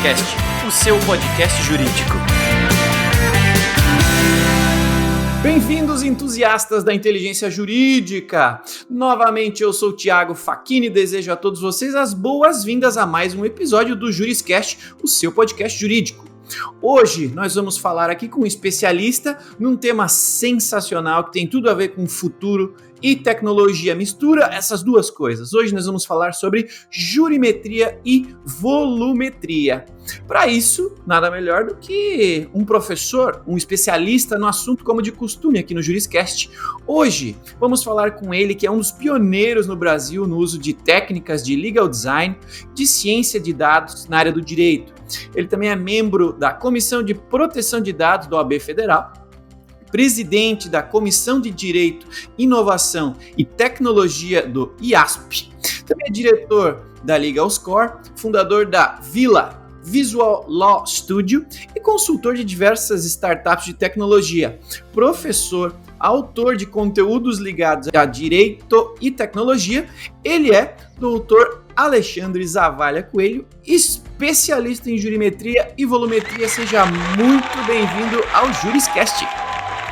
Juriscast, o seu podcast jurídico. Bem-vindos, entusiastas da inteligência jurídica! Novamente, eu sou o Thiago Facchini e desejo a todos vocês as boas-vindas a mais um episódio do Juriscast, o seu podcast jurídico. Hoje nós vamos falar aqui com um especialista num tema sensacional que tem tudo a ver com futuro e tecnologia. Mistura essas duas coisas. Hoje nós vamos falar sobre jurimetria e volumetria. Para isso, nada melhor do que um professor, um especialista no assunto como de costume aqui no Juriscast. Hoje vamos falar com ele, que é um dos pioneiros no Brasil no uso de técnicas de legal design, de ciência de dados na área do direito. Ele também é membro da Comissão de Proteção de Dados da OAB Federal, presidente da Comissão de Direito, Inovação e Tecnologia do IASP, também é diretor da Legal Score, fundador da Vila Visual Law Studio e consultor de diversas startups de tecnologia, professor, autor de conteúdos ligados a direito e tecnologia. Ele é Dr. Alexandre Zavalha Coelho, especialista em jurimetria e volumetria. Seja muito bem-vindo ao Juriscast.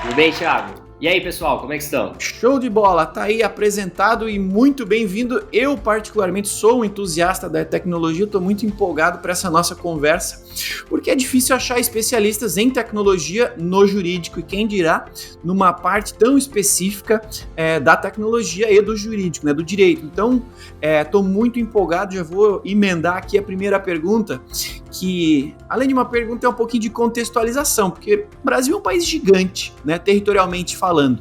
Tudo bem, Thiago? E aí, pessoal, como é que estão? Show de bola, tá aí apresentado e muito bem-vindo. Eu, particularmente, sou um entusiasta da tecnologia, estou muito empolgado para essa nossa conversa, porque é difícil achar especialistas em tecnologia no jurídico, e quem dirá numa parte tão específica da tecnologia e do jurídico, né, do direito. Então, estou muito empolgado, já vou emendar aqui a primeira pergunta, que, além de uma pergunta, é um pouquinho de contextualização, porque o Brasil é um país gigante, né, territorialmente falando.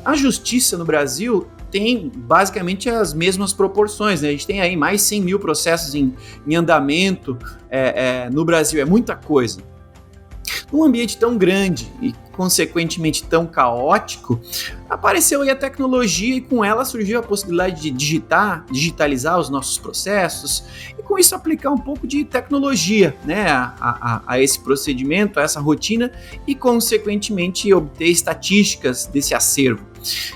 A justiça no Brasil tem basicamente as mesmas proporções, né? A gente tem aí mais 100 mil processos em andamento no Brasil, é muita coisa. Num ambiente tão grande e, consequentemente, tão caótico, apareceu aí a tecnologia e com ela surgiu a possibilidade de digitalizar os nossos processos e com isso aplicar um pouco de tecnologia, né, a esse procedimento, a essa rotina e, consequentemente, obter estatísticas desse acervo.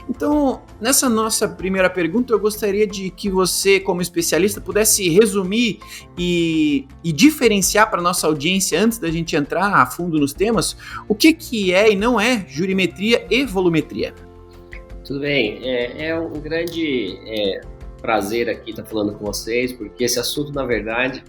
Então, nessa nossa primeira pergunta, eu gostaria de que você, como especialista, pudesse resumir e diferenciar para a nossa audiência, antes da gente entrar a fundo nos temas, o que é e não é jurimetria e volumetria. Tudo bem, é um grande prazer aqui estar falando com vocês, porque esse assunto, na verdade,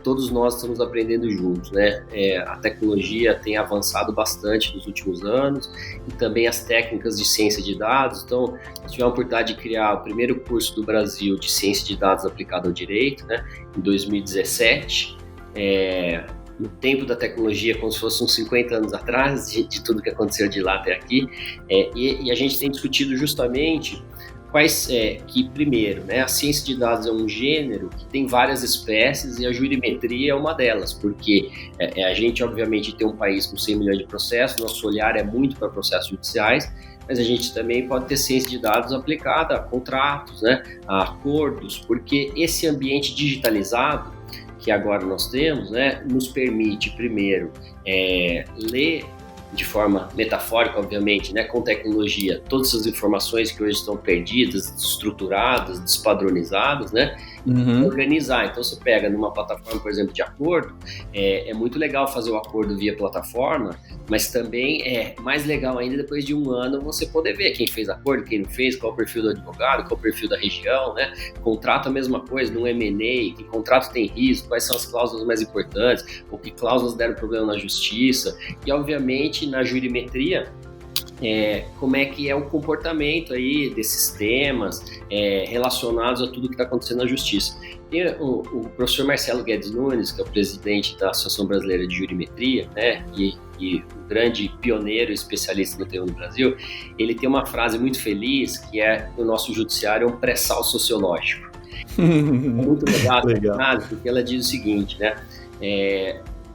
todos nós estamos aprendendo juntos, né? A tecnologia tem avançado bastante nos últimos anos e também as técnicas de ciência de dados. Então, nós tivemos a oportunidade de criar o primeiro curso do Brasil de ciência de dados aplicado ao direito, né? Em 2017, no tempo da tecnologia, como se fosse uns 50 anos atrás, de tudo que aconteceu de lá até aqui, e a gente tem discutido justamente que primeiro, né, a ciência de dados é um gênero que tem várias espécies e a jurimetria é uma delas, porque a gente obviamente tem um país com 100 milhões de processos, nosso olhar é muito para processos judiciais, mas a gente também pode ter ciência de dados aplicada a contratos, né, a acordos, porque esse ambiente digitalizado que agora nós temos, né, nos permite primeiro ler de forma metafórica, obviamente, né, com tecnologia, todas as informações que hoje estão perdidas, desestruturadas, despadronizadas, né, organizar. Então você pega numa plataforma, por exemplo, de acordo, é muito legal fazer o acordo via plataforma, mas também é mais legal ainda depois de um ano você poder ver quem fez acordo, quem não fez, qual o perfil do advogado, qual o perfil da região, né, contrato a mesma coisa, num M&A, que contrato tem risco, quais são as cláusulas mais importantes, ou que cláusulas deram problema na justiça, e obviamente na jurimetria, como é que é o comportamento aí desses temas relacionados a tudo que está acontecendo na justiça. Tem o professor Marcelo Guedes Nunes, que é o presidente da Associação Brasileira de Jurimetria, né, e um grande pioneiro e especialista no tema no Brasil. Ele tem uma frase muito feliz, que é: o nosso judiciário é um pré-sal sociológico. É muito legal essa frase, porque ela diz o seguinte, né,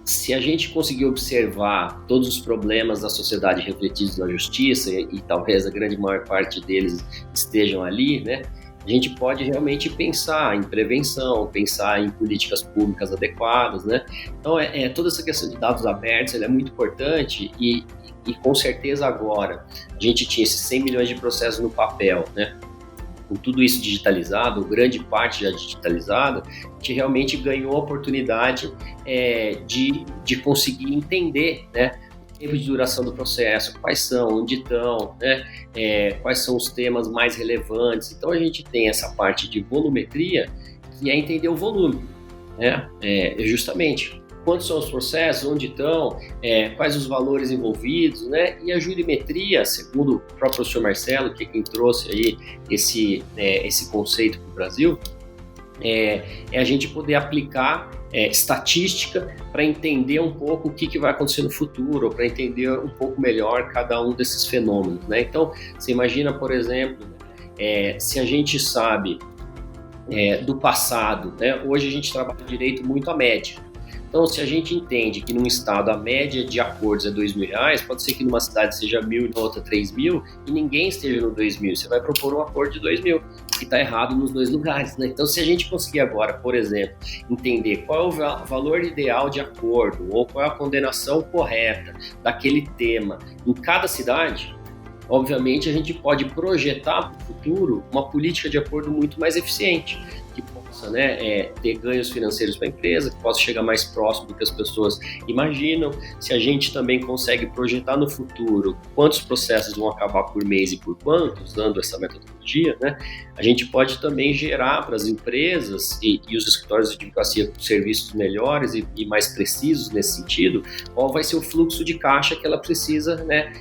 se a gente conseguir observar todos os problemas da sociedade refletidos na justiça, e talvez a grande maior parte deles estejam ali, né, a gente pode realmente pensar em prevenção, pensar em políticas públicas adequadas, né? Então, toda essa questão de dados abertos, ela é muito importante e com certeza agora a gente tinha esses 100 milhões de processos no papel, né? com tudo isso digitalizado, grande parte já digitalizada, a gente realmente ganhou a oportunidade de conseguir entender, né, o tempo de duração do processo, quais são, onde estão, né, quais são os temas mais relevantes. Então a gente tem essa parte de volumetria, que é entender o volume, né, justamente quantos são os processos, onde estão, quais os valores envolvidos, né? E a jurimetria, segundo o próprio professor Marcelo, que é quem trouxe aí esse conceito para o Brasil, é a gente poder aplicar estatística para entender um pouco o que vai acontecer no futuro, ou para entender um pouco melhor cada um desses fenômenos, né? Então, você imagina, por exemplo, se a gente sabe do passado, né? Hoje a gente trabalha direito muito à média. Então, se a gente entende que num estado a média de acordos é R$2.000, pode ser que numa cidade seja 1.000 e na outra 3.000 e ninguém esteja no 2.000. Você vai propor um acordo de 2.000, que está errado nos dois lugares, né? Então, se a gente conseguir agora, por exemplo, entender qual é o valor ideal de acordo ou qual é a condenação correta daquele tema em cada cidade, obviamente a gente pode projetar para o futuro uma política de acordo muito mais eficiente, que possa, né, ter ganhos financeiros para a empresa, que possa chegar mais próximo do que as pessoas imaginam. Se a gente também consegue projetar no futuro quantos processos vão acabar por mês e por quanto, usando essa metodologia, né, a gente pode também gerar para as empresas e os escritórios de advocacia serviços melhores e mais precisos nesse sentido, qual vai ser o fluxo de caixa que ela precisa, né,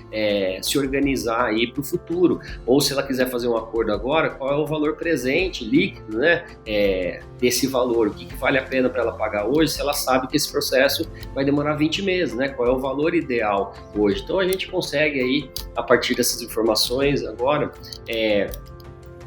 se organizar aí para o futuro. Ou se ela quiser fazer um acordo agora, qual é o valor presente, líquido, né, desse valor, o que vale a pena para ela pagar hoje, se ela sabe que esse processo vai demorar 20 meses, né? Qual é o valor ideal hoje. Então a gente consegue aí, a partir dessas informações agora,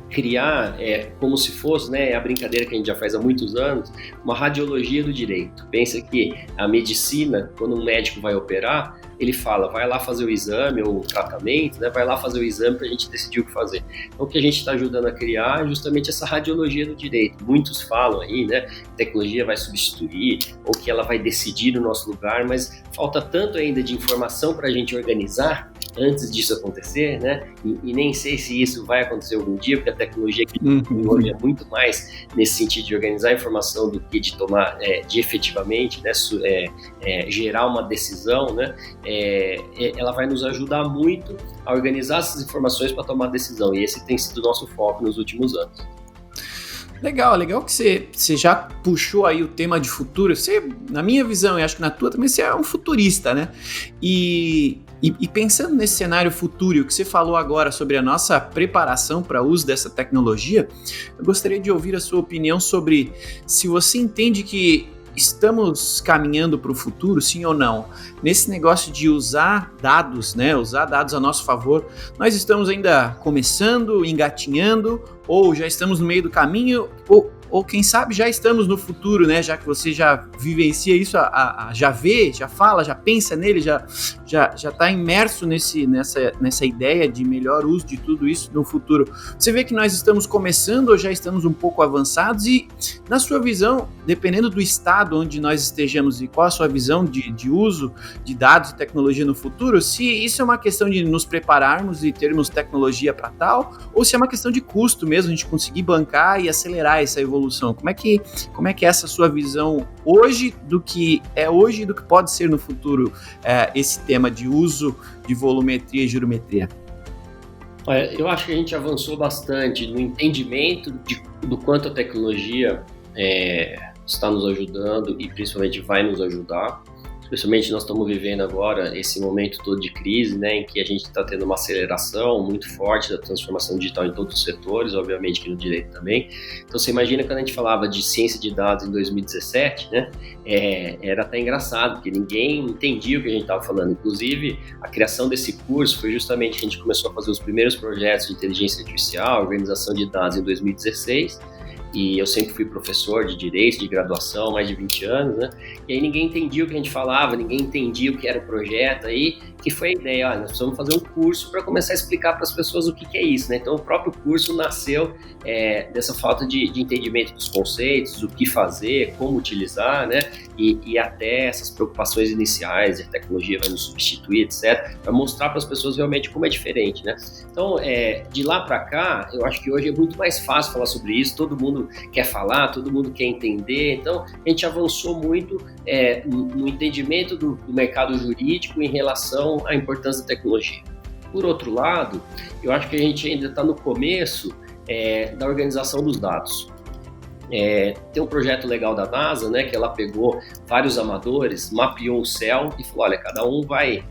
criar como se fosse, né, a brincadeira que a gente já faz há muitos anos, uma radiologia do direito. Pensa que a medicina, quando um médico vai operar, ele fala, vai lá fazer o exame ou o tratamento, né? Vai lá fazer o exame para a gente decidir o que fazer. Então, o que a gente está ajudando a criar é justamente essa radiologia do direito. Muitos falam aí, né? A tecnologia vai substituir ou que ela vai decidir no nosso lugar, mas falta tanto ainda de informação para a gente organizar antes disso acontecer, né? E nem sei se isso vai acontecer algum dia, porque a tecnologia que hoje é muito mais nesse sentido de organizar a informação do que de tomar, de efetivamente, né, gerar uma decisão, né? Ela vai nos ajudar muito a organizar essas informações para tomar decisão, e esse tem sido o nosso foco nos últimos anos. Legal que você já puxou aí o tema de futuro. Você, na minha visão, e acho que na tua também, você é um futurista, né? E pensando nesse cenário futuro, o que você falou agora sobre a nossa preparação para o uso dessa tecnologia, eu gostaria de ouvir a sua opinião sobre se você entende que estamos caminhando para o futuro, sim ou não? Nesse negócio de usar dados, né? Usar dados a nosso favor, nós estamos ainda começando, engatinhando, ou já estamos no meio do caminho, ou quem sabe já estamos no futuro, né? Já que você já vivencia isso, já vê, já fala, já pensa nele, já está imerso nessa ideia de melhor uso de tudo isso no futuro. Você vê que nós estamos começando ou já estamos um pouco avançados, e na sua visão, dependendo do estado onde nós estejamos e qual a sua visão de uso de dados e tecnologia no futuro, se isso é uma questão de nos prepararmos e termos tecnologia para tal, ou se é uma questão de custo mesmo, a gente conseguir bancar e acelerar essa evolução. Como é que é essa sua visão hoje do que é hoje e do que pode ser no futuro, esse tema de uso de volumetria e jurimetria? Eu acho que a gente avançou bastante no entendimento do quanto a tecnologia está nos ajudando e principalmente vai nos ajudar. Especialmente nós estamos vivendo agora esse momento todo de crise, né, em que a gente está tendo uma aceleração muito forte da transformação digital em todos os setores, obviamente que no direito também. Então você imagina quando a gente falava de ciência de dados em 2017, né, era até engraçado, porque ninguém entendia o que a gente estava falando. Inclusive, a criação desse curso foi justamente que a gente começou a fazer os primeiros projetos de inteligência artificial, organização de dados em 2016, e eu sempre fui professor de direito, de graduação, mais de 20 anos, né? E aí ninguém entendia o que a gente falava, ninguém entendia o que era o projeto, aí que foi a ideia, olha, nós precisamos fazer um curso para começar a explicar para as pessoas o que é isso, né? Então o próprio curso nasceu dessa falta de entendimento dos conceitos, o que fazer, como utilizar, né? e até essas preocupações iniciais, a tecnologia vai nos substituir, etc., para mostrar para as pessoas realmente como é diferente, né? Então, de lá para cá, eu acho que hoje é muito mais fácil falar sobre isso, todo mundo quer falar, todo mundo quer entender, então a gente avançou muito no entendimento do mercado jurídico em relação à importância da tecnologia. Por outro lado, eu acho que a gente ainda está no começo da organização dos dados. Tem um projeto legal da NASA, né, que ela pegou vários amadores, mapeou o céu e falou, olha, cada um vai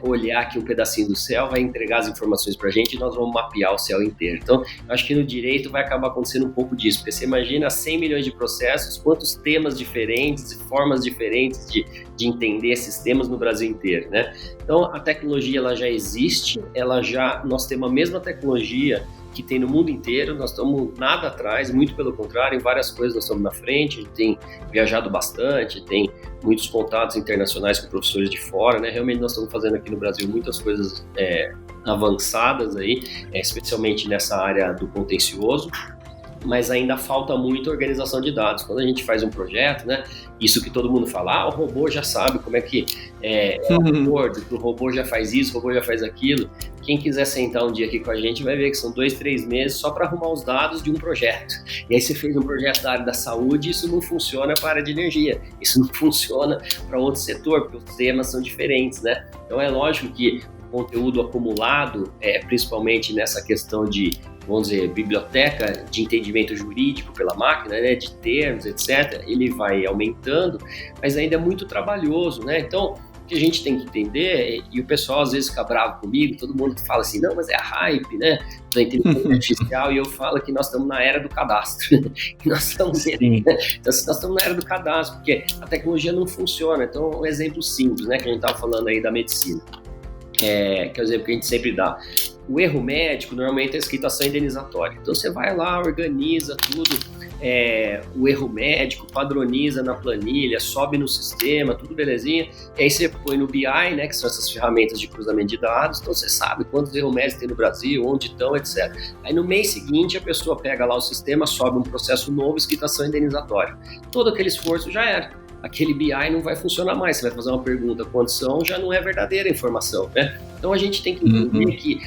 olhar aqui um pedacinho do céu, vai entregar as informações para a gente e nós vamos mapear o céu inteiro. Então, eu acho que no direito vai acabar acontecendo um pouco disso, porque você imagina 100 milhões de processos, quantos temas diferentes e formas diferentes de entender esses temas no Brasil inteiro, né? Então, a tecnologia ela já existe, nós temos a mesma tecnologia que tem no mundo inteiro, nós estamos nada atrás, muito pelo contrário, em várias coisas nós estamos na frente, a gente tem viajado bastante, tem muitos contatos internacionais com professores de fora, né? Realmente nós estamos fazendo aqui no Brasil muitas coisas avançadas aí, especialmente nessa área do contencioso, mas ainda falta muito organização de dados. Quando a gente faz um projeto, né, isso que todo mundo fala, o robô já sabe como é que o robô já faz isso, o robô já faz aquilo. Quem quiser sentar um dia aqui com a gente vai ver que são 2-3 meses só para arrumar os dados de um projeto. E aí você fez um projeto da área da saúde, isso não funciona para a área de energia, isso não funciona para outro setor, porque os temas são diferentes, né? Então é lógico que o conteúdo acumulado, principalmente nessa questão de, vamos dizer, biblioteca de entendimento jurídico pela máquina, né, de termos, etc., ele vai aumentando, mas ainda é muito trabalhoso, né? Então, o que a gente tem que entender, e o pessoal às vezes fica bravo comigo, todo mundo fala assim, não, mas é a hype, né, da inteligência artificial, e eu falo que nós estamos na era do cadastro. Nós estamos na era do cadastro, porque a tecnologia não funciona. Então, um exemplo simples, né, que a gente estava falando aí da medicina, que é o exemplo que a gente sempre dá. O erro médico normalmente é escrito ação indenizatória. Então você vai lá, organiza tudo, o erro médico, padroniza na planilha, sobe no sistema, tudo belezinha. E aí você põe no BI, né, que são essas ferramentas de cruzamento de dados. Então você sabe quantos erros médicos tem no Brasil, onde estão, etc. Aí no mês seguinte a pessoa pega lá o sistema, sobe um processo novo, escrito ação indenizatória. Todo aquele esforço já era. Aquele BI não vai funcionar mais. Você vai fazer uma pergunta, condição, já não é verdadeira a informação, né? Então a gente tem que entender que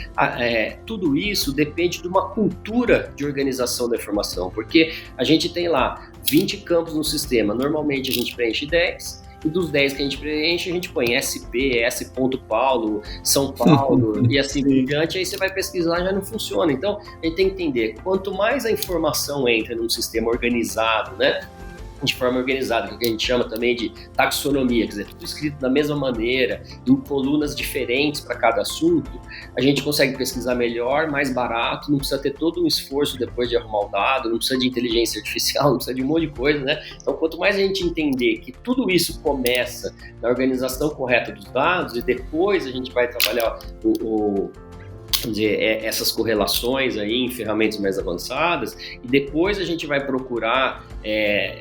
tudo isso depende de uma cultura de organização da informação, porque a gente tem lá 20 campos no sistema, normalmente a gente preenche 10, e dos 10 que a gente preenche, a gente põe SP, S. Paulo, São Paulo, e assim por diante, aí você vai pesquisar, já não funciona. Então a gente tem que entender, quanto mais a informação entra num sistema organizado, né, de forma organizada, que a gente chama também de taxonomia, quer dizer, tudo escrito da mesma maneira, em colunas diferentes para cada assunto, a gente consegue pesquisar melhor, mais barato, não precisa ter todo um esforço depois de arrumar o dado, não precisa de inteligência artificial, não precisa de um monte de coisa, né? Então, quanto mais a gente entender que tudo isso começa na organização correta dos dados e depois a gente vai trabalhar vamos dizer, essas correlações aí em ferramentas mais avançadas, e depois a gente vai procurar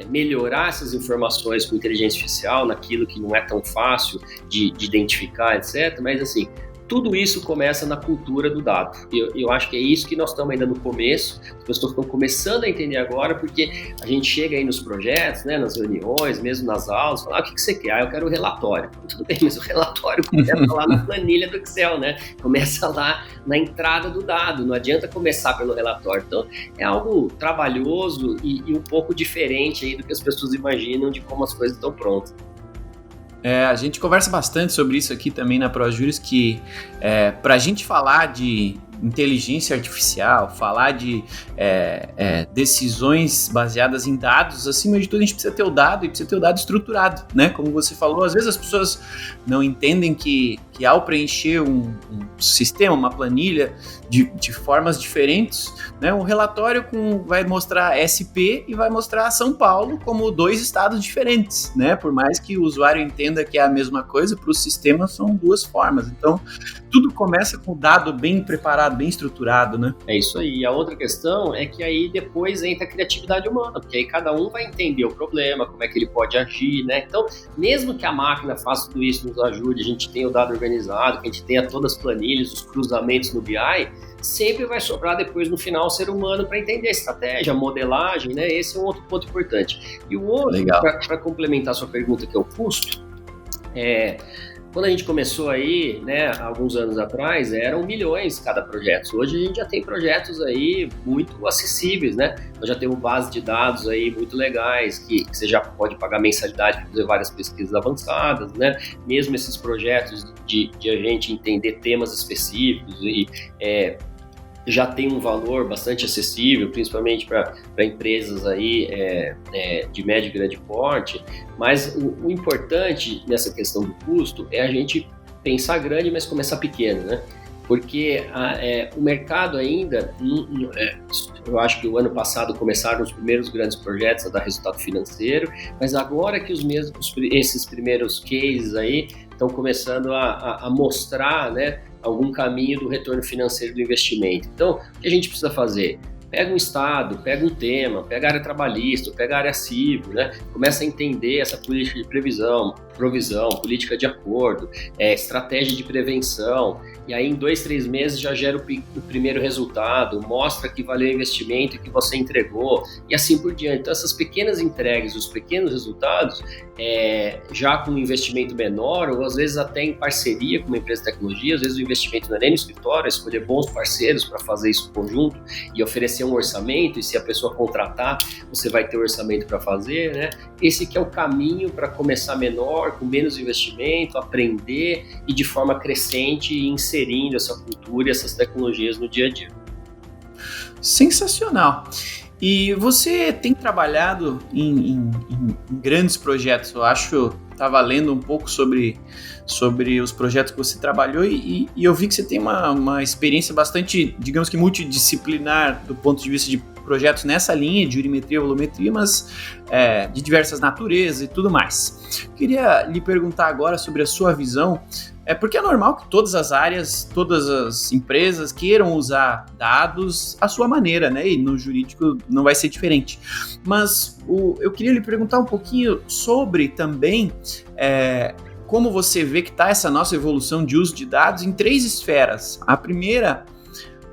melhorar essas informações com inteligência artificial naquilo que não é tão fácil de identificar, etc. Mas assim, tudo isso começa na cultura do dado. Eu acho que é isso que nós estamos ainda no começo, as pessoas estão começando a entender agora, porque a gente chega aí nos projetos, né, nas reuniões, mesmo nas aulas, fala, o que você quer? Eu quero o relatório. Tudo bem, mas o relatório começa lá na planilha do Excel, né? Começa lá na entrada do dado, não adianta começar pelo relatório. Então, é algo trabalhoso e um pouco diferente aí do que as pessoas imaginam de como as coisas estão prontas. A gente conversa bastante sobre isso aqui também na ProJuris, que para a gente falar de inteligência artificial, falar de decisões baseadas em dados, acima de tudo a gente precisa ter o dado e precisa ter o dado estruturado, né? Como você falou, às vezes as pessoas não entendem que ao preencher um sistema, uma planilha de formas diferentes, né? Um relatório vai mostrar SP e vai mostrar São Paulo como 2 estados diferentes, né? Por mais que o usuário entenda que é a mesma coisa, para o sistema são 2 formas. Então, tudo começa com o dado bem preparado planejado, bem estruturado, né? É isso aí. E a outra questão é que aí depois entra a criatividade humana, porque aí cada um vai entender o problema, como é que ele pode agir, né? Então, mesmo que a máquina faça tudo isso, nos ajude, a gente tenha o dado organizado, que a gente tenha todas as planilhas, os cruzamentos no BI, sempre vai sobrar depois no final o ser humano para entender a estratégia, a modelagem, né? Esse é um outro ponto importante. E o outro, para complementar a sua pergunta, que é o custo, quando a gente começou aí, né, alguns anos atrás, eram milhões cada projeto. Hoje a gente já tem projetos aí muito acessíveis, né? Nós já temos base de dados aí muito legais, que você já pode pagar mensalidade para fazer várias pesquisas avançadas, né? Mesmo esses projetos de a gente entender temas específicos e já tem um valor bastante acessível, principalmente para empresas aí de médio e grande porte, mas o importante nessa questão do custo é a gente pensar grande, mas começar pequeno, né? Porque o mercado ainda, eu acho que o ano passado começaram os primeiros grandes projetos a dar resultado financeiro, mas agora que esses primeiros cases aí estão começando a mostrar, né, algum caminho do retorno financeiro do investimento. Então, o que a gente precisa fazer? Pega um estado, pega um tema, pega a área trabalhista, pega a área civil, né? Começa a entender essa política de provisão, política de acordo, estratégia de prevenção, e aí em 2, 3 meses já gera o primeiro resultado, mostra que valeu o investimento e que você entregou, e assim por diante. Então essas pequenas entregas, os pequenos resultados, já com um investimento menor, ou às vezes até em parceria com uma empresa de tecnologia, às vezes o investimento não é nem no escritório, é escolher bons parceiros para fazer isso em conjunto e oferecer um orçamento, e se a pessoa contratar, você vai ter o orçamento para fazer, né? Esse que é o caminho para começar menor, com menos investimento, aprender e de forma crescente e inserindo essa cultura e essas tecnologias no dia a dia. Sensacional! E você tem trabalhado em grandes projetos, eu acho, estava lendo um pouco sobre os projetos que você trabalhou e eu vi que você tem uma experiência bastante, digamos que multidisciplinar do ponto de vista de projetos nessa linha de jurimetria, volumetria, mas de diversas naturezas e tudo mais. Queria lhe perguntar agora sobre a sua visão, porque é normal que todas as áreas, todas as empresas queiram usar dados à sua maneira, né? E no jurídico não vai ser diferente. Mas eu queria lhe perguntar um pouquinho sobre também como você vê que está essa nossa evolução de uso de dados em 3 esferas. A primeira,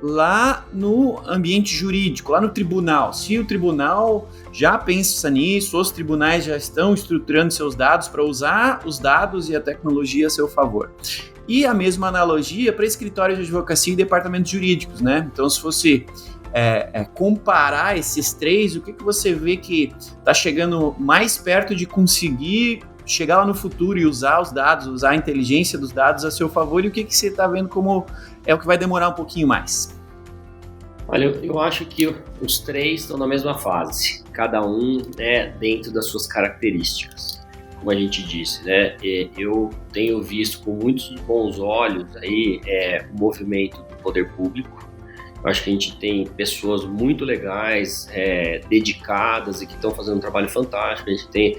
lá no ambiente jurídico, lá no tribunal. Se o tribunal já pensa nisso, os tribunais já estão estruturando seus dados para usar os dados e a tecnologia a seu favor. E a mesma analogia para escritórios de advocacia e departamentos jurídicos, né? Então, se fosse comparar esses 3, o que você vê que está chegando mais perto de conseguir chegar lá no futuro e usar os dados, usar a inteligência dos dados a seu favor, e o que você está vendo como é o que vai demorar um pouquinho mais? Olha, eu acho que os 3 estão na mesma fase, cada um dentro das suas características, como a gente disse, né? Eu tenho visto com muitos bons olhos aí o movimento do poder público. Eu acho que a gente tem pessoas muito legais, dedicadas e que estão fazendo um trabalho fantástico. A gente tem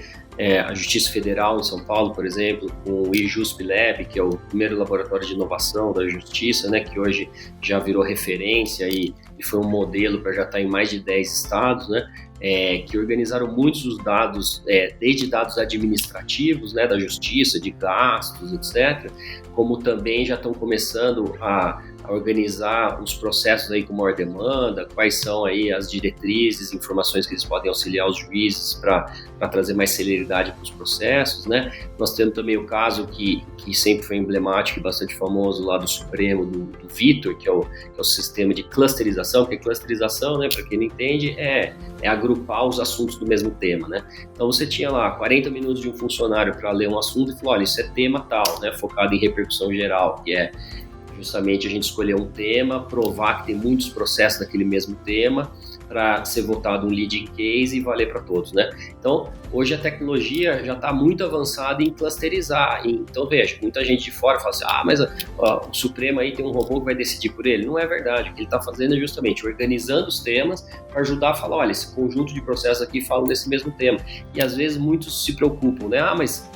a Justiça Federal em São Paulo, por exemplo, com o iJustLab, que é o primeiro laboratório de inovação da Justiça, né, que hoje já virou referência e foi um modelo para já estar em mais de 10 estados, né, que organizaram muitos dos dados, desde dados administrativos, né, da Justiça, de gastos, etc., como também já estão começando a organizar os processos aí com maior demanda, quais são aí as diretrizes, informações que eles podem auxiliar os juízes para trazer mais celeridade para os processos, né? Nós temos também o caso que sempre foi emblemático e bastante famoso lá do Supremo, do Vitor, que é o sistema de clusterização, porque clusterização, né, para quem não entende, é agrupar os assuntos do mesmo tema, né? Então você tinha lá 40 minutos de um funcionário para ler um assunto e falou, olha, isso é tema tal, né, focado em repercussão geral, que é justamente a gente escolher um tema, provar que tem muitos processos daquele mesmo tema para ser votado um leading case e valer para todos, né? Então, hoje a tecnologia já está muito avançada em clusterizar. Então, veja, muita gente de fora fala assim, mas o Supremo aí tem um robô que vai decidir por ele. Não é verdade. O que ele está fazendo é justamente organizando os temas para ajudar a falar, olha, esse conjunto de processos aqui falam desse mesmo tema. E às vezes muitos se preocupam, né? Mas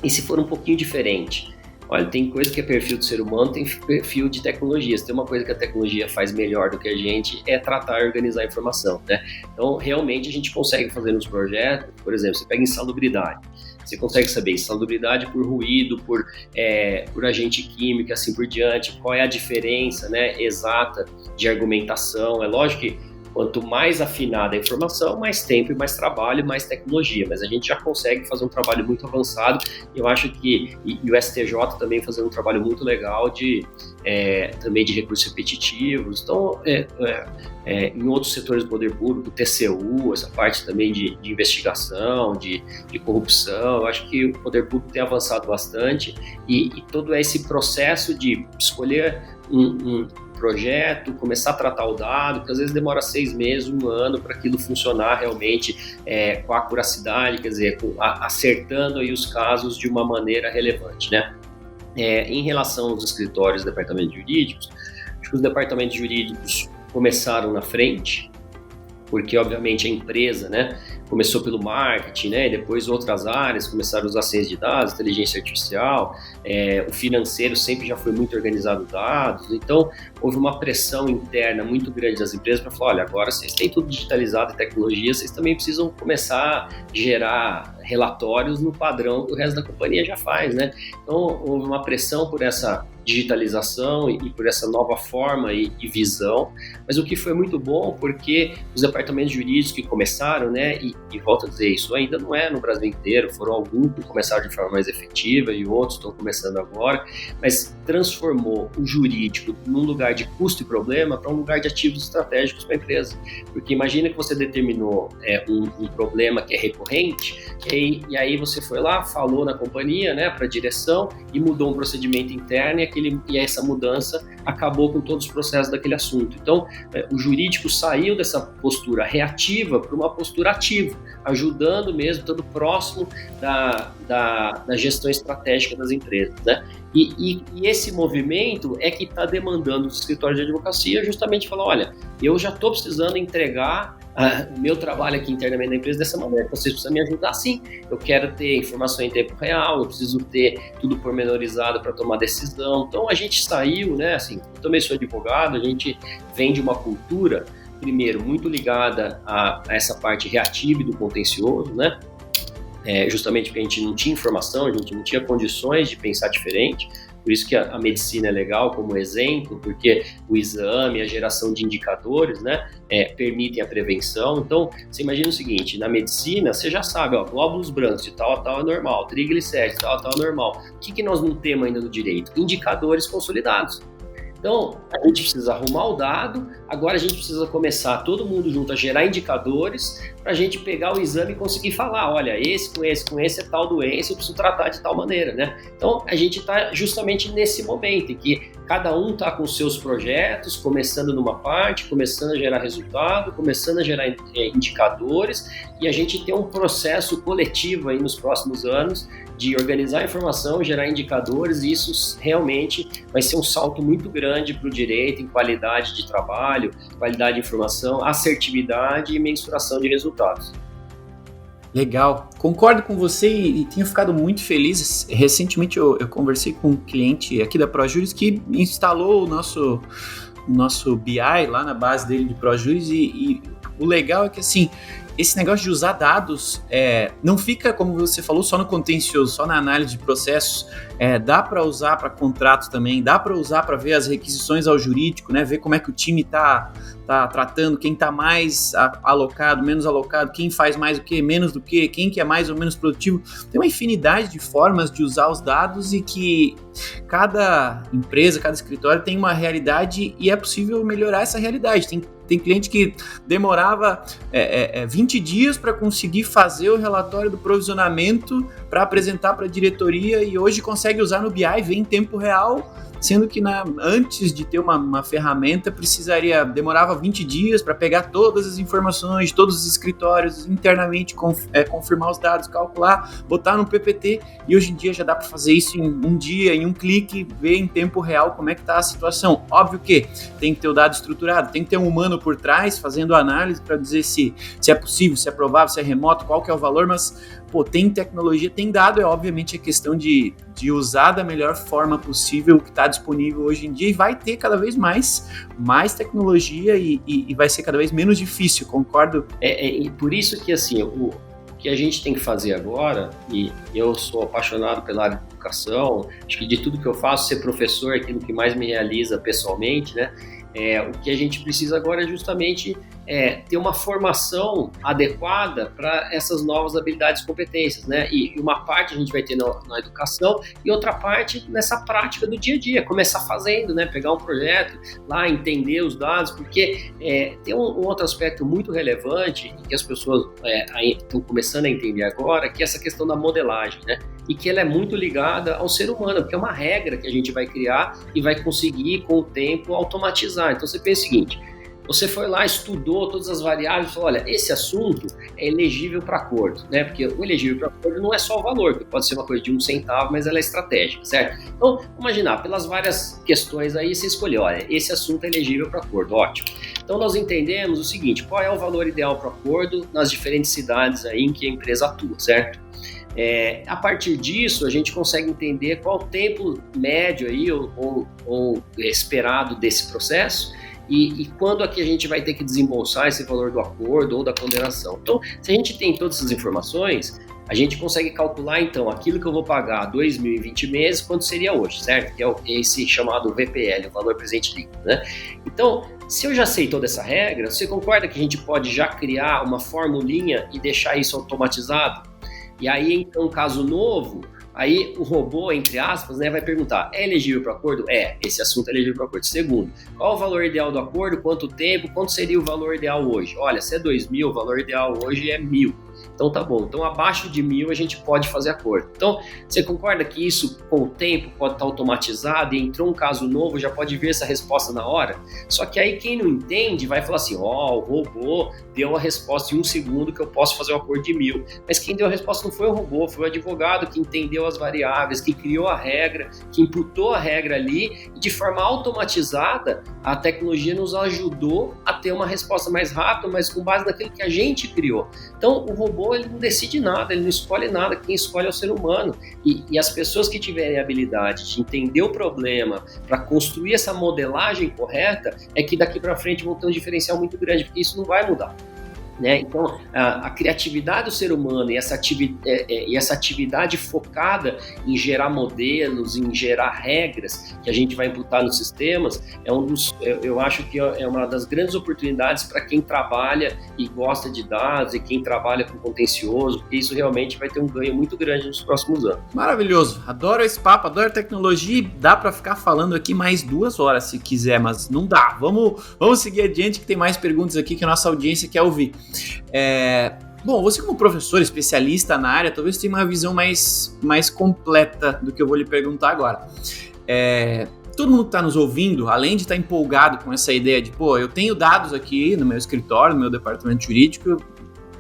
e se for um pouquinho diferente? Olha, tem coisa que é perfil do ser humano, tem perfil de tecnologias. Tem uma coisa que a tecnologia faz melhor do que a gente, é tratar e organizar a informação, né? Então, realmente, a gente consegue fazer nos projetos, por exemplo, você pega insalubridade. Você consegue saber insalubridade por ruído, por agente químico, assim por diante, qual é a diferença, né, exata de argumentação. É lógico que quanto mais afinada a informação, mais tempo e mais trabalho, mais tecnologia, mas a gente já consegue fazer um trabalho muito avançado. Eu acho que e o STJ também fazendo um trabalho muito legal também de recursos repetitivos. Então, em outros setores do poder público, TCU, essa parte também de investigação, de corrupção, eu acho que o poder público tem avançado bastante e todo esse processo de escolher um projeto, começar a tratar o dado, que às vezes demora 6 meses, 1 ano para aquilo funcionar realmente com a acuracidade, quer dizer, acertando aí os casos de uma maneira relevante, né? Em relação aos escritórios e departamentos jurídicos, acho que os departamentos jurídicos começaram na frente, porque obviamente a empresa, né, começou pelo marketing, né, e depois outras áreas começaram a usar ciência de dados, inteligência artificial, o financeiro sempre já foi muito organizado dados, então houve uma pressão interna muito grande das empresas para falar, olha, agora vocês têm tudo digitalizado e tecnologia, vocês também precisam começar a gerar relatórios no padrão que o resto da companhia já faz, né? Então houve uma pressão por essa digitalização e por essa nova forma e visão, mas o que foi muito bom porque os departamentos jurídicos que começaram, né, e volto a dizer, isso ainda não é no Brasil inteiro, foram alguns que começaram de forma mais efetiva e outros estão começando agora, mas transformou o jurídico num lugar de custo e problema para um lugar de ativos estratégicos para a empresa, porque imagina que você determinou um problema que é recorrente, e aí você foi lá, falou na companhia, né, para a direção e mudou um procedimento interno e essa mudança acabou com todos os processos daquele assunto. Então, o jurídico saiu dessa postura reativa para uma postura ativa, ajudando mesmo, estando próximo da gestão estratégica das empresas, né? E esse movimento é que está demandando os escritórios de advocacia justamente falar, olha, eu já estou precisando entregar o meu trabalho aqui internamente da empresa dessa maneira, vocês precisam me ajudar sim, eu quero ter informação em tempo real, eu preciso ter tudo pormenorizado para tomar decisão. Então a gente saiu, né, assim, eu também sou advogado, a gente vem de uma cultura, primeiro, muito ligada a essa parte reativa e do contencioso, né, justamente porque a gente não tinha informação, a gente não tinha condições de pensar diferente. Por isso que a medicina é legal como exemplo, porque o exame, a geração de indicadores, né, permitem a prevenção. Então, você imagina o seguinte, na medicina, você já sabe, ó, glóbulos brancos de tal a tal é normal, triglicéridos de tal a tal é normal. O que nós não temos ainda no direito? Indicadores consolidados. Então, a gente precisa arrumar o dado, agora a gente precisa começar todo mundo junto a gerar indicadores para a gente pegar o exame e conseguir falar, olha, esse com esse é tal doença, eu preciso tratar de tal maneira, né? Então, a gente está justamente nesse momento em que cada um está com seus projetos, começando numa parte, começando a gerar resultado, começando a gerar indicadores, e a gente tem um processo coletivo aí nos próximos anos de organizar a informação, gerar indicadores, e isso realmente vai ser um salto muito grande para o direito em qualidade de trabalho, qualidade de informação, assertividade e mensuração de resultados. Legal, concordo com você e tenho ficado muito feliz. Recentemente eu conversei com um cliente aqui da ProJuris que instalou o nosso BI lá na base dele de ProJuris e o legal é que assim, esse negócio de usar dados não fica, como você falou, só no contencioso, só na análise de processos, dá para usar para contratos também, dá para usar para ver as requisições ao jurídico, né, ver como é que o time está tratando, quem está mais alocado, menos alocado, quem faz mais o que, menos do que, quem que é mais ou menos produtivo. Tem uma infinidade de formas de usar os dados e que cada empresa, cada escritório tem uma realidade e é possível melhorar essa realidade. Tem cliente que demorava 20 dias para conseguir fazer o relatório do provisionamento para apresentar para a diretoria e hoje consegue usar no BI e ver em tempo real, sendo que antes de ter uma ferramenta demorava 20 dias para pegar todas as informações de todos os escritórios internamente, confirmar os dados, calcular, botar no PPT, e hoje em dia já dá para fazer isso em um dia, em um clique, ver em tempo real como é que está a situação. Óbvio que tem que ter o dado estruturado, tem que ter um humano por trás fazendo análise para dizer se é possível, se é provável, se é remoto, qual que é o valor, mas pô, tem tecnologia, tem dado, obviamente a questão de usar da melhor forma possível o que está disponível hoje em dia, e vai ter cada vez mais tecnologia e vai ser cada vez menos difícil, concordo? E por isso que, assim, o que a gente tem que fazer agora, e eu sou apaixonado pela área de educação, acho que de tudo que eu faço, ser professor é aquilo que mais me realiza pessoalmente, né? O que a gente precisa agora é justamente ter uma formação adequada para essas novas habilidades e competências, né? E uma parte a gente vai ter na educação e outra parte nessa prática do dia a dia, começar fazendo, né? Pegar um projeto lá, entender os dados, porque tem um outro aspecto muito relevante e que as pessoas estão começando a entender agora, que é essa questão da modelagem, né? E que ela é muito ligada ao ser humano, porque é uma regra que a gente vai criar e vai conseguir, com o tempo, automatizar. Então você pensa o seguinte: você foi lá, estudou todas as variáveis e falou, olha, esse assunto é elegível para acordo, né? Porque o elegível para acordo não é só o valor, que pode ser uma coisa de 1 centavo, mas ela é estratégica, certo? Então, vamos imaginar, pelas várias questões aí, você escolheu, olha, esse assunto é elegível para acordo, ótimo. Então, nós entendemos o seguinte: qual é o valor ideal para acordo nas diferentes cidades aí em que a empresa atua, certo? A partir disso, a gente consegue entender qual o tempo médio aí, ou esperado desse processo, e quando aqui a gente vai ter que desembolsar esse valor do acordo ou da condenação. Então, se a gente tem todas essas informações, a gente consegue calcular, então, aquilo que eu vou pagar 2020 meses, quanto seria hoje, certo? Que é esse chamado VPL, o valor presente líquido, né? Então, se eu já sei toda essa regra, você concorda que a gente pode já criar uma formulinha e deixar isso automatizado? E aí, então, caso novo, aí o robô, entre aspas, né, vai perguntar, é elegível para acordo? Esse assunto é elegível para acordo. Segundo, qual o valor ideal do acordo? Quanto tempo? Quanto seria o valor ideal hoje? Olha, se é 2.000, o valor ideal hoje é 1.000. Então tá bom, então abaixo de 1.000 a gente pode fazer acordo. Então, você concorda que isso com o tempo pode estar automatizado e entrou um caso novo, já pode ver essa resposta na hora? Só que aí quem não entende vai falar assim, o robô deu a resposta em 1 segundo que eu posso fazer o acordo de 1.000. Mas quem deu a resposta não foi o robô, foi o advogado que entendeu as variáveis, que criou a regra, que imputou a regra ali, e de forma automatizada a tecnologia nos ajudou a ter uma resposta mais rápida, mas com base naquilo que a gente criou. Então, o robô ele não decide nada, ele não escolhe nada, quem escolhe é o ser humano. E as pessoas que tiverem a habilidade de entender o problema para construir essa modelagem correta, é que daqui para frente vão ter um diferencial muito grande, porque isso não vai mudar. Né? Então, a criatividade do ser humano e essa atividade focada em gerar modelos, em gerar regras que a gente vai imputar nos sistemas, eu acho que é uma das grandes oportunidades para quem trabalha e gosta de dados e quem trabalha com contencioso, porque isso realmente vai ter um ganho muito grande nos próximos anos. Maravilhoso, adoro esse papo, adoro tecnologia, dá para ficar falando aqui mais 2 horas se quiser, mas não dá. Vamos seguir adiante que tem mais perguntas aqui que a nossa audiência quer ouvir. Bom, você como professor especialista na área, talvez tenha uma visão mais completa do que eu vou lhe perguntar agora. Todo mundo que está nos ouvindo, além de estar empolgado com essa ideia de, eu tenho dados aqui no meu escritório, no meu departamento jurídico,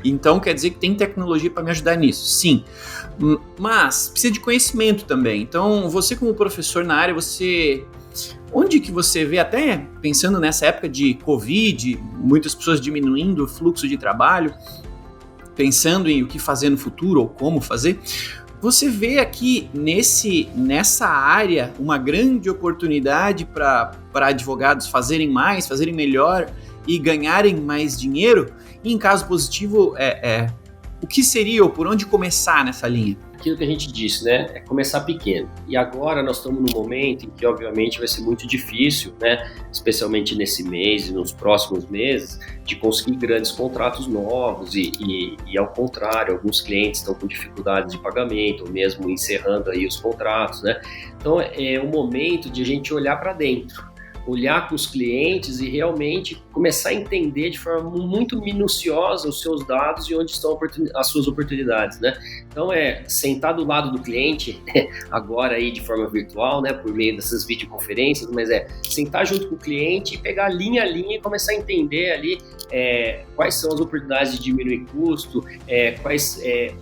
então quer dizer que tem tecnologia para me ajudar nisso. Sim, mas precisa de conhecimento também. Então, você como professor na área, onde que você vê, até pensando nessa época de Covid, muitas pessoas diminuindo o fluxo de trabalho, pensando em o que fazer no futuro ou como fazer, você vê aqui nessa área uma grande oportunidade para advogados fazerem mais, fazerem melhor e ganharem mais dinheiro? E em caso positivo, o que seria ou por onde começar nessa linha? Aquilo que a gente disse, né, é começar pequeno. E agora nós estamos num momento em que, obviamente, vai ser muito difícil, né, especialmente nesse mês e nos próximos meses, de conseguir grandes contratos novos e ao contrário, alguns clientes estão com dificuldades de pagamento, ou mesmo encerrando aí os contratos, né? Então, é o momento de a gente olhar para dentro, olhar com os clientes e realmente começar a entender de forma muito minuciosa os seus dados e onde estão as suas oportunidades, né? Então, sentar do lado do cliente, agora aí de forma virtual, né, por meio dessas videoconferências, mas sentar junto com o cliente e pegar linha a linha e começar a entender ali quais são as oportunidades de diminuir custo,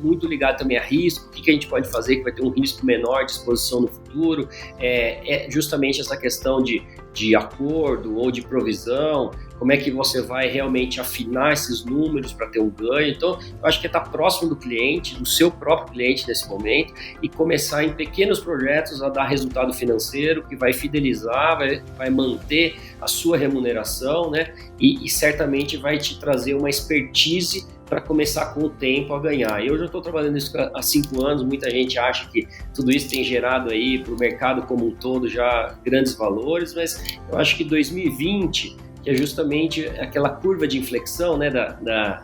muito ligado também a risco, o que a gente pode fazer que vai ter um risco menor de exposição no futuro, justamente essa questão de acordo ou de provisão, como é que você vai realmente afinar esses números para ter um ganho. Então, eu acho que é estar próximo do cliente, do seu próprio cliente nesse momento, e começar em pequenos projetos a dar resultado financeiro que vai fidelizar, vai manter a sua remuneração, né? E certamente vai te trazer uma expertise para começar com o tempo a ganhar. Eu já estou trabalhando isso há 5 anos, muita gente acha que tudo isso tem gerado aí para o mercado como um todo já grandes valores, mas eu acho que 2020, que é justamente aquela curva de inflexão, né, da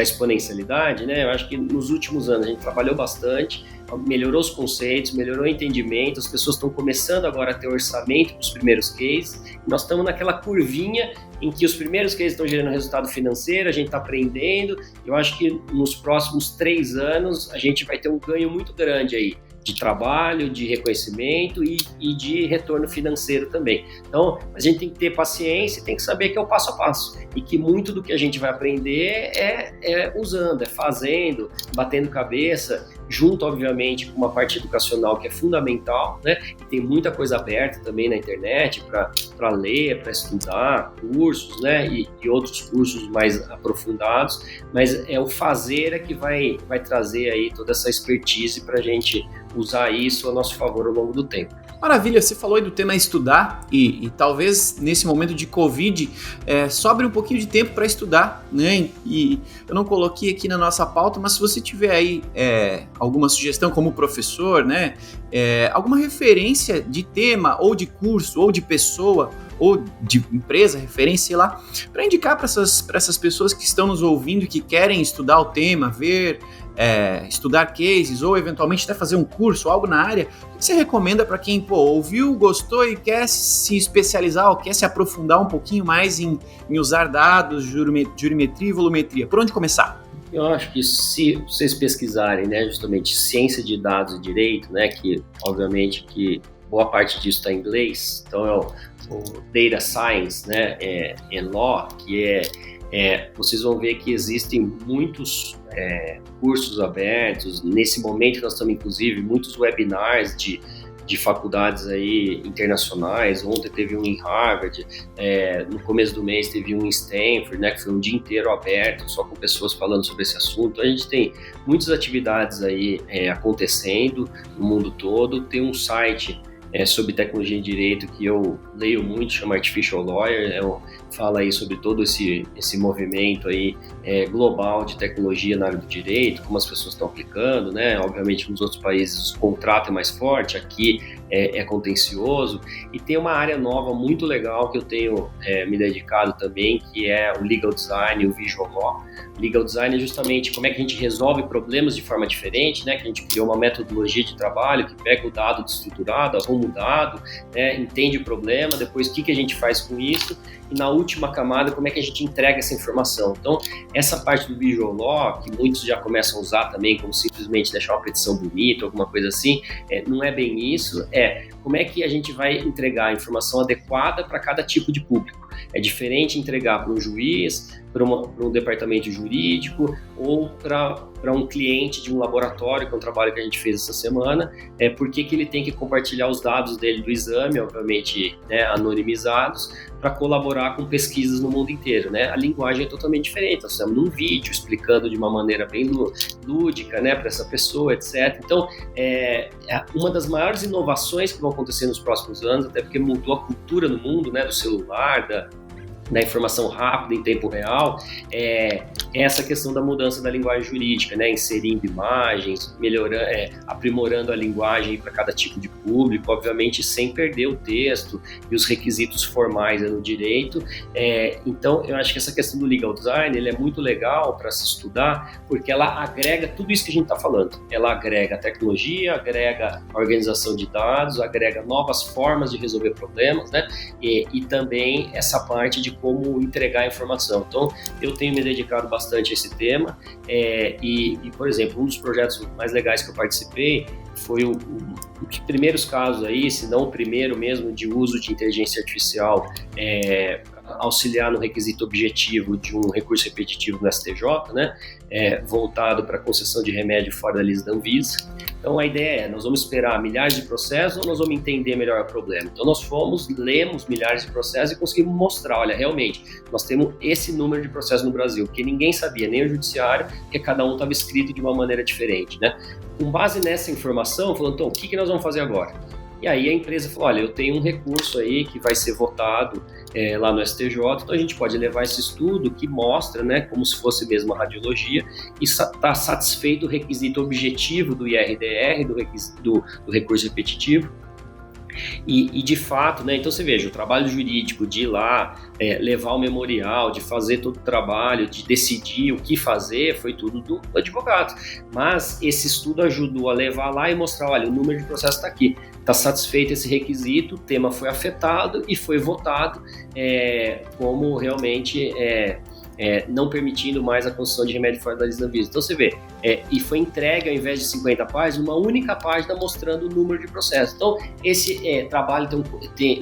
exponencialidade, né? Eu acho que nos últimos anos a gente trabalhou bastante, melhorou os conceitos, melhorou o entendimento, as pessoas estão começando agora a ter orçamento para os primeiros cases, nós estamos naquela curvinha em que os primeiros cases estão gerando resultado financeiro, a gente está aprendendo. Eu acho que nos próximos 3 anos a gente vai ter um ganho muito grande aí, de trabalho, de reconhecimento e de retorno financeiro também. Então, a gente tem que ter paciência, tem que saber que é o passo a passo, e que muito do que a gente vai aprender é usando, é fazendo, batendo cabeça, junto, obviamente, com uma parte educacional que é fundamental, né? E tem muita coisa aberta também na internet para ler, para estudar, cursos, né? E outros cursos mais aprofundados, mas é o fazer que vai trazer aí toda essa expertise para a gente usar isso a nosso favor ao longo do tempo. Maravilha, você falou aí do tema estudar e talvez nesse momento de Covid sobre um pouquinho de tempo para estudar, né? E eu não coloquei aqui na nossa pauta, mas se você tiver aí alguma sugestão como professor, né? Alguma referência de tema ou de curso ou de pessoa ou de empresa, referência, sei lá, para indicar para essas pessoas que estão nos ouvindo e que querem estudar o tema, estudar cases ou eventualmente até fazer um curso, algo na área. O que você recomenda para quem ouviu, gostou e quer se especializar ou quer se aprofundar um pouquinho mais em usar dados, jurimetria e volumetria? Por onde começar? Eu acho que se vocês pesquisarem, né, justamente ciência de dados e direito, né, que obviamente que boa parte disso está em inglês, então é o Data Science, né, Law, que vocês vão ver que existem muitos cursos abertos. Nesse momento nós estamos, inclusive, muitos webinars de faculdades aí internacionais. Ontem teve um em Harvard, no começo do mês teve um em Stanford, né, que foi um dia inteiro aberto, só com pessoas falando sobre esse assunto. A gente tem muitas atividades aí acontecendo no mundo todo. Tem um site sobre tecnologia e direito que eu leio muito, chama Artificial Lawyer, fala aí sobre todo esse movimento aí global de tecnologia na área do direito, como as pessoas estão aplicando, né? Obviamente nos outros países o contrato é mais forte, aqui é contencioso, e tem uma área nova muito legal que eu tenho me dedicado também, que é o Legal Design e o Visual Law. Legal Design é justamente como é que a gente resolve problemas de forma diferente, né? Que a gente criou uma metodologia de trabalho que pega o dado estruturado, arruma o dado, entende o problema, depois o que a gente faz com isso, e na última camada, como é que a gente entrega essa informação. Então, essa parte do Visual Law, que muitos já começam a usar também, como simplesmente deixar uma petição bonita, alguma coisa assim, não é bem isso, como é que a gente vai entregar a informação adequada para cada tipo de público. É diferente entregar para um juiz, para um departamento jurídico ou para um cliente de um laboratório, que é um trabalho que a gente fez essa semana, porque que ele tem que compartilhar os dados dele do exame, obviamente, né, anonimizados, para colaborar com pesquisas no mundo inteiro, né? A linguagem é totalmente diferente, nós estamos num vídeo explicando de uma maneira bem lúdica, né, para essa pessoa, etc. Então, uma das maiores inovações que vão acontecer nos próximos anos, até porque mudou a cultura no mundo, né, do celular, da informação rápida em tempo real, essa questão da mudança da linguagem jurídica, né? Inserindo imagens, melhorando, aprimorando a linguagem para cada tipo de público, obviamente sem perder o texto e os requisitos formais no direito. Então, eu acho que essa questão do legal design ele é muito legal para se estudar, porque ela agrega tudo isso que a gente está falando. Ela agrega a tecnologia, agrega a organização de dados, agrega novas formas de resolver problemas, né? E também essa parte de como entregar a informação. Então, eu tenho me dedicado bastante a esse tema e, por exemplo, um dos projetos mais legais que eu participei foi os primeiros casos aí, se não o primeiro mesmo, de uso de inteligência artificial auxiliar no requisito objetivo de um recurso repetitivo no STJ, né, voltado para concessão de remédio fora da lista da Anvisa. Então a ideia nós vamos esperar milhares de processos ou nós vamos entender melhor o problema? Então nós lemos milhares de processos e conseguimos mostrar, olha, realmente, nós temos esse número de processos no Brasil, porque ninguém sabia, nem o judiciário, que cada um estava escrito de uma maneira diferente, né? Com base nessa informação, falando, então, o que nós vamos fazer agora? E aí a empresa falou, olha, eu tenho um recurso aí que vai ser votado lá no STJ, então a gente pode levar esse estudo que mostra, né, como se fosse mesmo a radiologia, e está satisfeito o requisito objetivo do IRDR, do recurso repetitivo. E de fato, né, então você veja, o trabalho jurídico de ir lá, levar o memorial, de fazer todo o trabalho, de decidir o que fazer, foi tudo do advogado. Mas esse estudo ajudou a levar lá e mostrar, olha, o número de processos está aqui, está satisfeito esse requisito, o tema foi afetado e foi votado como realmente não permitindo mais a concessão de remédio fora da lista da Anvisa. Então você vê, e foi entregue ao invés de 50 páginas, uma única página mostrando o número de processos. Então esse trabalho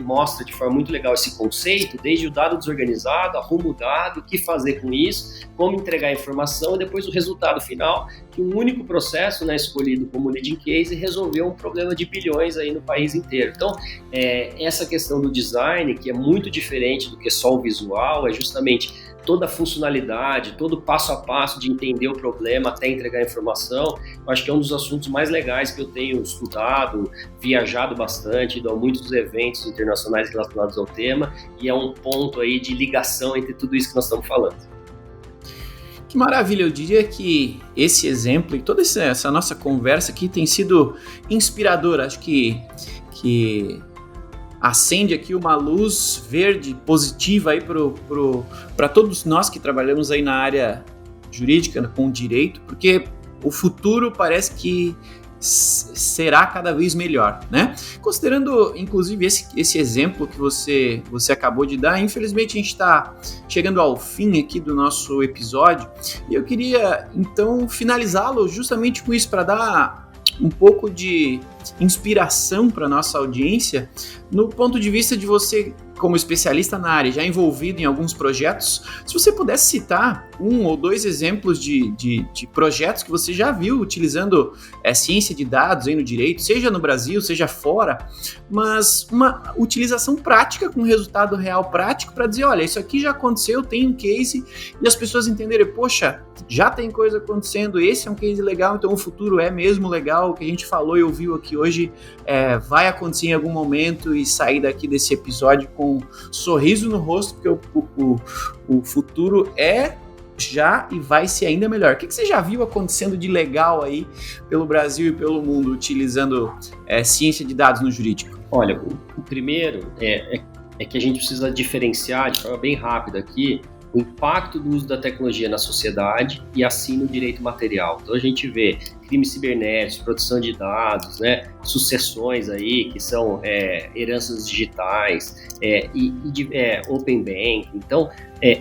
mostra de forma muito legal esse conceito, desde o dado desorganizado, arruma o dado, o que fazer com isso, como entregar a informação e depois o resultado final, que um único processo, né, escolhido como leading case resolveu um problema de bilhões aí no país inteiro. Então essa questão do design, que é muito diferente do que só o visual, é justamente toda a funcionalidade, todo o passo a passo de entender o problema até entregar a informação. Eu acho que é um dos assuntos mais legais que eu tenho estudado, viajado bastante, ido a muitos eventos internacionais relacionados ao tema, e é um ponto aí de ligação entre tudo isso que nós estamos falando. Que maravilha, eu diria que esse exemplo e toda essa nossa conversa aqui tem sido inspiradora. Acho que acende aqui uma luz verde positiva aí para todos nós que trabalhamos aí na área jurídica, com o direito, porque o futuro parece que será cada vez melhor, né? Considerando, inclusive, esse exemplo que você acabou de dar, infelizmente a gente está chegando ao fim aqui do nosso episódio e eu queria, então, finalizá-lo justamente com isso, para dar um pouco de inspiração para nossa audiência no ponto de vista de você, como especialista na área, já envolvido em alguns projetos, se você pudesse citar um ou dois exemplos de projetos que você já viu utilizando ciência de dados aí no direito, seja no Brasil, seja fora, mas uma utilização prática com resultado real prático para dizer, olha, isso aqui já aconteceu, tem um case, e as pessoas entenderem, poxa, já tem coisa acontecendo, esse é um case legal, então o futuro é mesmo legal, o que a gente falou e ouviu aqui hoje vai acontecer em algum momento, e sair daqui desse episódio com um sorriso no rosto, porque o futuro é já e vai ser ainda melhor. O que você já viu acontecendo de legal aí pelo Brasil e pelo mundo utilizando ciência de dados no jurídico? Olha, o primeiro é que a gente precisa diferenciar de forma bem rápida aqui o impacto do uso da tecnologia na sociedade e assim no direito material. Então a gente vê crimes cibernéticos, proteção de dados, né, sucessões aí que são heranças digitais open banking. Então,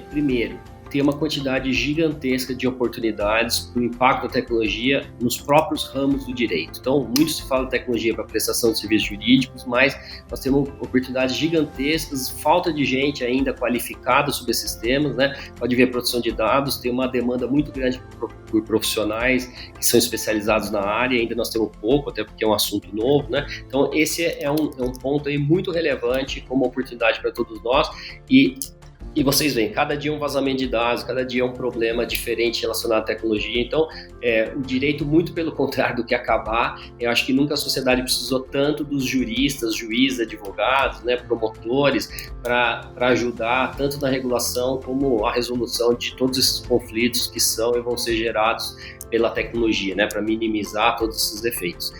primeiro, tem uma quantidade gigantesca de oportunidades do impacto da tecnologia nos próprios ramos do direito. Então, muito se fala de tecnologia para prestação de serviços jurídicos, mas nós temos oportunidades gigantescas, falta de gente ainda qualificada sobre esses temas, né? Pode ver, proteção de dados, tem uma demanda muito grande por profissionais que são especializados na área, ainda nós temos pouco, até porque é um assunto novo, né? Então, esse é um ponto aí muito relevante como oportunidade para todos nós, e vocês veem, cada dia um vazamento de dados, cada dia um problema diferente relacionado à tecnologia. Então, o direito, muito pelo contrário do que acabar, eu acho que nunca a sociedade precisou tanto dos juristas, juízes, advogados, né, promotores, para ajudar tanto na regulação como a resolução de todos esses conflitos que são e vão ser gerados pela tecnologia, né, para minimizar todos esses efeitos.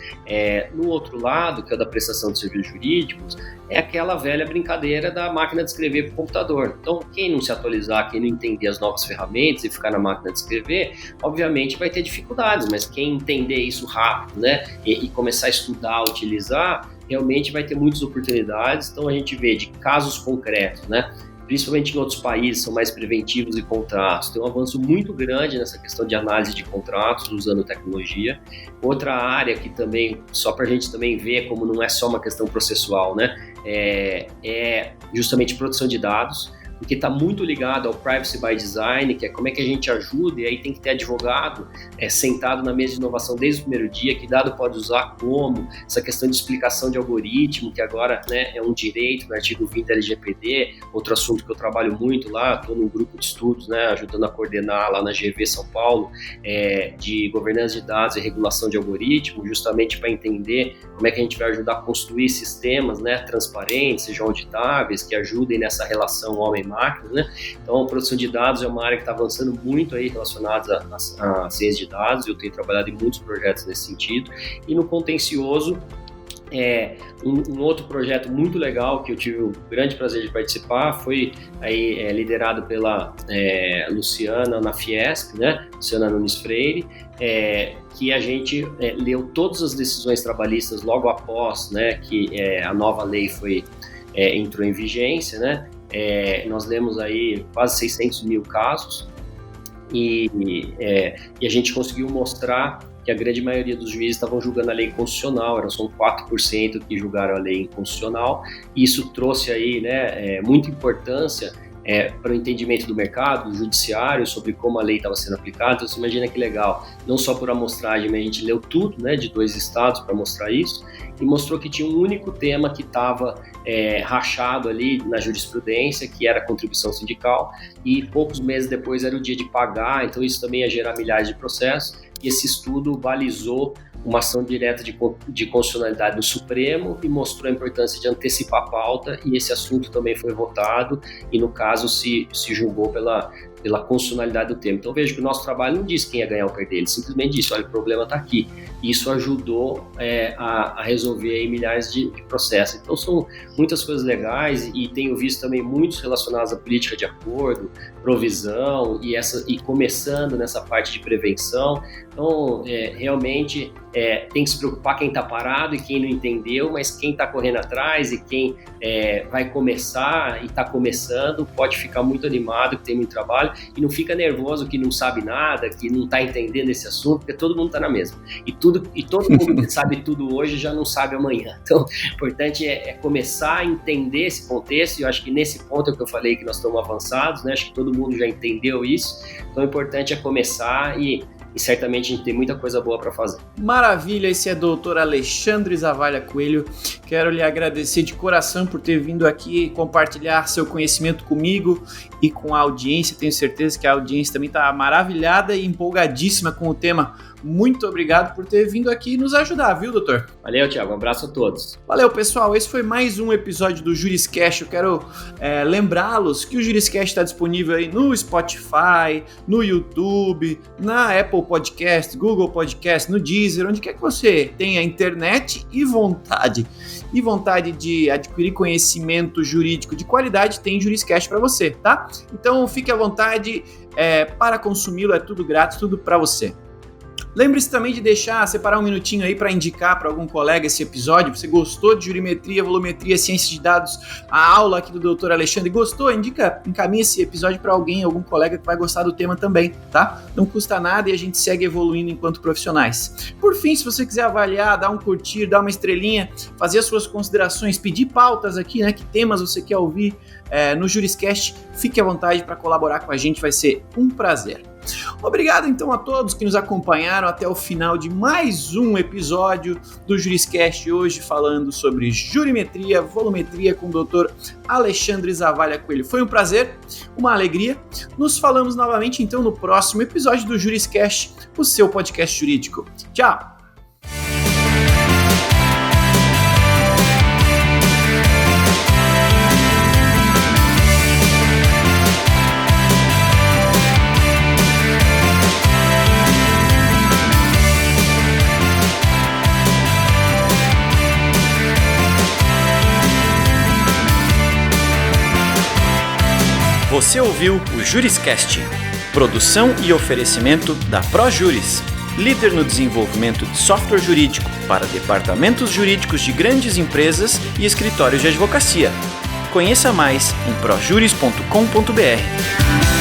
No outro lado, que é o da prestação de serviços jurídicos, é aquela velha brincadeira da máquina de escrever para o computador. Então, quem não se atualizar, quem não entender as novas ferramentas e ficar na máquina de escrever, obviamente vai ter dificuldades, mas quem entender isso rápido, né, e começar a estudar, utilizar, realmente vai ter muitas oportunidades. Então, a gente vê de casos concretos, né, principalmente em outros países, são mais preventivos e contratos. Tem um avanço muito grande nessa questão de análise de contratos usando tecnologia. Outra área que também, só para a gente também ver como não é só uma questão processual, né, é justamente produção de dados. porque está muito ligado ao Privacy by Design, que é como é que a gente ajuda, e aí tem que ter advogado sentado na mesa de inovação desde o primeiro dia, que dado pode usar como, essa questão de explicação de algoritmo, que agora, né, é um direito no artigo 20 da LGPD, outro assunto que eu trabalho muito lá, estou num grupo de estudos, né, ajudando a coordenar lá na GV São Paulo, de governança de dados e regulação de algoritmo, justamente para entender como é que a gente vai ajudar a construir sistemas, né, transparentes, sejam auditáveis, que ajudem nessa relação homem-máquina, né? Então, a produção de dados é uma área que está avançando muito aí relacionada à ciência de dados, eu tenho trabalhado em muitos projetos nesse sentido, e no contencioso, um outro projeto muito legal que eu tive o grande prazer de participar foi aí, liderado pela Luciana na Fiesp, né? Luciana Nunes Freire, que a gente leu todas as decisões trabalhistas logo após, né, que a nova lei entrou em vigência, né? Nós lemos aí quase 600 mil casos e a gente conseguiu mostrar que a grande maioria dos juízes estavam julgando a lei inconstitucional, eram só 4% que julgaram a lei inconstitucional, e isso trouxe aí, né, muita importância para o entendimento do mercado, do judiciário, sobre como a lei estava sendo aplicada. Então, você imagina que legal, não só por amostragem, mas a gente leu tudo, né, de 2 estados para mostrar isso, e mostrou que tinha um único tema que estava rachado ali na jurisprudência, que era a contribuição sindical, e poucos meses depois era o dia de pagar, então isso também ia gerar milhares de processos, e esse estudo balizou uma ação direta de constitucionalidade do Supremo e mostrou a importância de antecipar a pauta, e esse assunto também foi votado e, no caso, se julgou pela constitucionalidade do tema. Então, vejo que o nosso trabalho não diz quem ia ganhar ou perder, ele simplesmente disse, olha, o problema está aqui. Isso ajudou a resolver aí milhares de processos. Então, são muitas coisas legais, e tenho visto também muitos relacionados à política de acordo, provisão, e começando nessa parte de prevenção. Então, realmente tem que se preocupar quem está parado e quem não entendeu, mas quem está correndo atrás e quem vai começar e está começando pode ficar muito animado, que tem muito trabalho, e não fica nervoso que não sabe nada, que não está entendendo esse assunto, porque todo mundo está na mesma. E todo mundo que sabe tudo hoje já não sabe amanhã. Então, o importante é começar a entender esse contexto, e eu acho que nesse ponto é o que eu falei, que nós estamos avançados, né? Acho que todo mundo já entendeu isso. Então, o importante é começar e certamente a gente tem muita coisa boa para fazer. Maravilha, esse é o Dr. Alexandre Zavalha Coelho. Quero lhe agradecer de coração por ter vindo aqui compartilhar seu conhecimento comigo e com a audiência. Tenho certeza que a audiência também está maravilhada e empolgadíssima com o tema. Muito obrigado por ter vindo aqui nos ajudar, viu, doutor? Valeu, Thiago. Um abraço a todos. Valeu, pessoal. Esse foi mais um episódio do Juriscast. Eu quero lembrá-los que o Juriscast está disponível aí no Spotify, no YouTube, na Apple Podcast, Google Podcast, no Deezer, onde quer que você tenha internet e vontade de adquirir conhecimento jurídico de qualidade, tem Juriscast para você, tá? Então, fique à vontade para consumi-lo, é tudo grátis, tudo para você. Lembre-se também de separar um minutinho aí para indicar para algum colega esse episódio. Você gostou de jurimetria, volumetria, ciência de dados, a aula aqui do Dr. Alexandre? Gostou? Encaminhe esse episódio para algum colega que vai gostar do tema também, tá? Não custa nada e a gente segue evoluindo enquanto profissionais. Por fim, se você quiser avaliar, dar um curtir, dar uma estrelinha, fazer as suas considerações, pedir pautas aqui, né? Que temas você quer ouvir no Juriscast, fique à vontade para colaborar com a gente, vai ser um prazer. Obrigado então a todos que nos acompanharam até o final de mais um episódio do Juriscast, hoje falando sobre jurimetria, volumetria com o Dr. Alexandre Zavalha Coelho. Foi um prazer, uma alegria. Nos falamos novamente então no próximo episódio do Juriscast, o seu podcast jurídico. Tchau! Você ouviu o Juriscast, produção e oferecimento da ProJuris, líder no desenvolvimento de software jurídico para departamentos jurídicos de grandes empresas e escritórios de advocacia. Conheça mais em projuris.com.br.